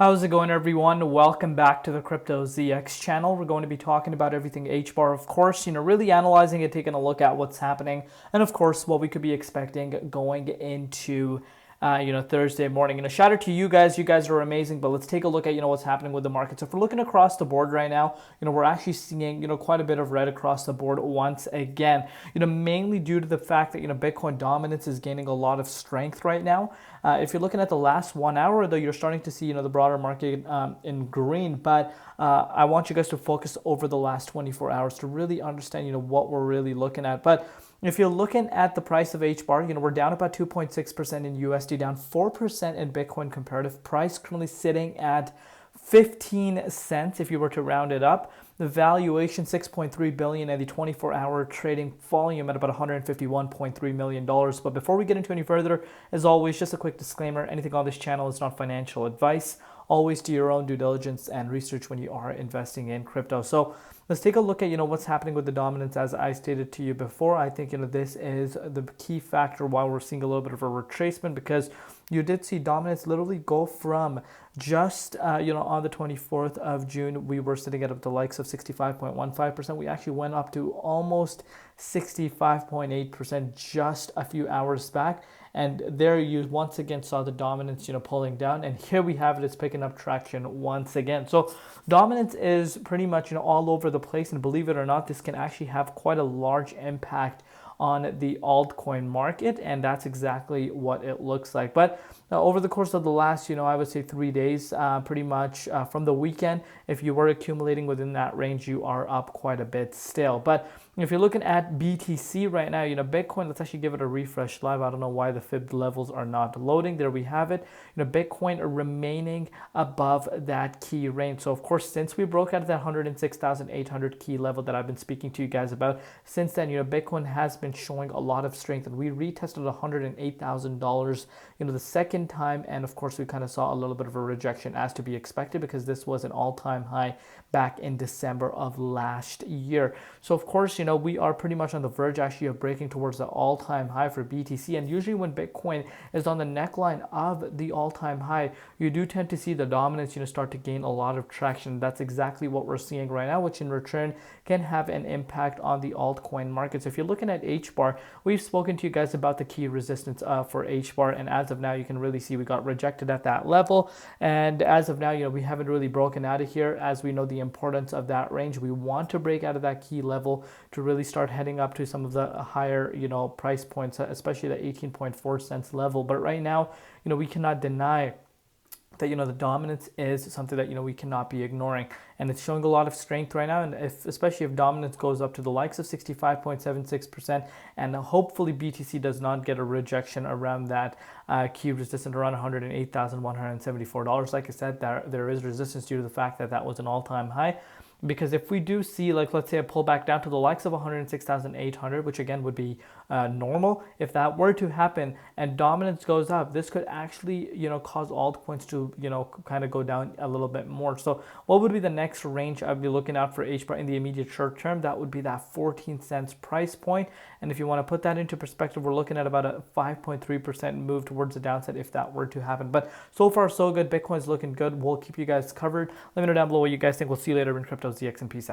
How's it going, everyone? Welcome back to the Crypto ZX channel. We're going to be talking about everything Hbar, of course, really analyzing it, taking a look at what's happening, and of course, what we could be expecting going into Thursday morning. Shout out to you guys. You guys are amazing, but let's take a look at, what's happening with the market. So if we're looking across the board right now, we're actually seeing, quite a bit of red across the board once again, mainly due to the fact that, Bitcoin dominance is gaining a lot of strength right now. If you're looking at the last 1 hour, though, you're starting to see, the broader market in green, but I want you guys to focus over the last 24 hours to really understand, what we're really looking at. But if you're looking at the price of Hbar, we're down about 2.6% in USD, down 4% in Bitcoin comparative price, currently sitting at 15 cents if you were to round it up. The valuation 6.3 billion and the 24-hour trading volume at about $151.3 million. But before we get into any further, as always, just a quick disclaimer, anything on this channel is not financial advice. Always do your own due diligence and research when you are investing in crypto. So let's take a look at what's happening with the dominance. As I stated to you before, I think this is the key factor why we're seeing a little bit of a retracement, because you did see dominance literally go from just on the 24th of June, we were sitting at the likes of 65.15%. We actually went up to almost 65.8% just a few hours back. And there you once again saw the dominance, pulling down. And here we have it, it's picking up traction once again. So dominance is pretty much, all over the place. And believe it or not, this can actually have quite a large impact on the altcoin market, and that's exactly what it looks like. But over the course of the last, I would say 3 days, pretty much from the weekend, if you were accumulating within that range, you are up quite a bit still. But if you're looking at BTC right now, Bitcoin, let's actually give it a refresh live. I don't know why the fib levels are not loading. There we have it. Bitcoin remaining above that key range. So of course, since we broke out of that 106,800 key level that I've been speaking to you guys about, since then, Bitcoin has been showing a lot of strength, and we retested $108,000, the second time, and of course we kind of saw a little bit of a rejection, as to be expected, because this was an all-time high back in December of last year. So of course, we are pretty much on the verge actually of breaking towards the all-time high for BTC, and usually when Bitcoin is on the neckline of the all-time high, you do tend to see the dominance start to gain a lot of traction. That's exactly what we're seeing right now, which in return can have an impact on the altcoin markets. If you're looking at Hbar, we've spoken to you guys about the key resistance for Hbar, and as of now, you can really see we got rejected at that level, and as of now, we haven't really broken out of here, as we know the importance of that range. We want to break out of that key level to really start heading up to some of the higher price points, especially the 18.4 cents level. But right now, we cannot deny that the dominance is something that we cannot be ignoring, and it's showing a lot of strength right now. And especially if dominance goes up to the likes of 65.76%, and hopefully BTC does not get a rejection around that key resistance around $108,174. Like I said, there is resistance due to the fact that that was an all-time high. Because if we do see, like, let's say a pullback down to the likes of 106,800, which again would be normal, if that were to happen and dominance goes up, this could actually, cause altcoins to, kind of go down a little bit more. So what would be the next range I'd be looking out for Hbar in the immediate short term? That would be that 14 cents price point. And if you want to put that into perspective, we're looking at about a 5.3% move towards the downside if that were to happen. But so far, so good. Bitcoin's looking good. We'll keep you guys covered. Let me know down below what you guys think. We'll see you later in Crypto ZX, and peace out.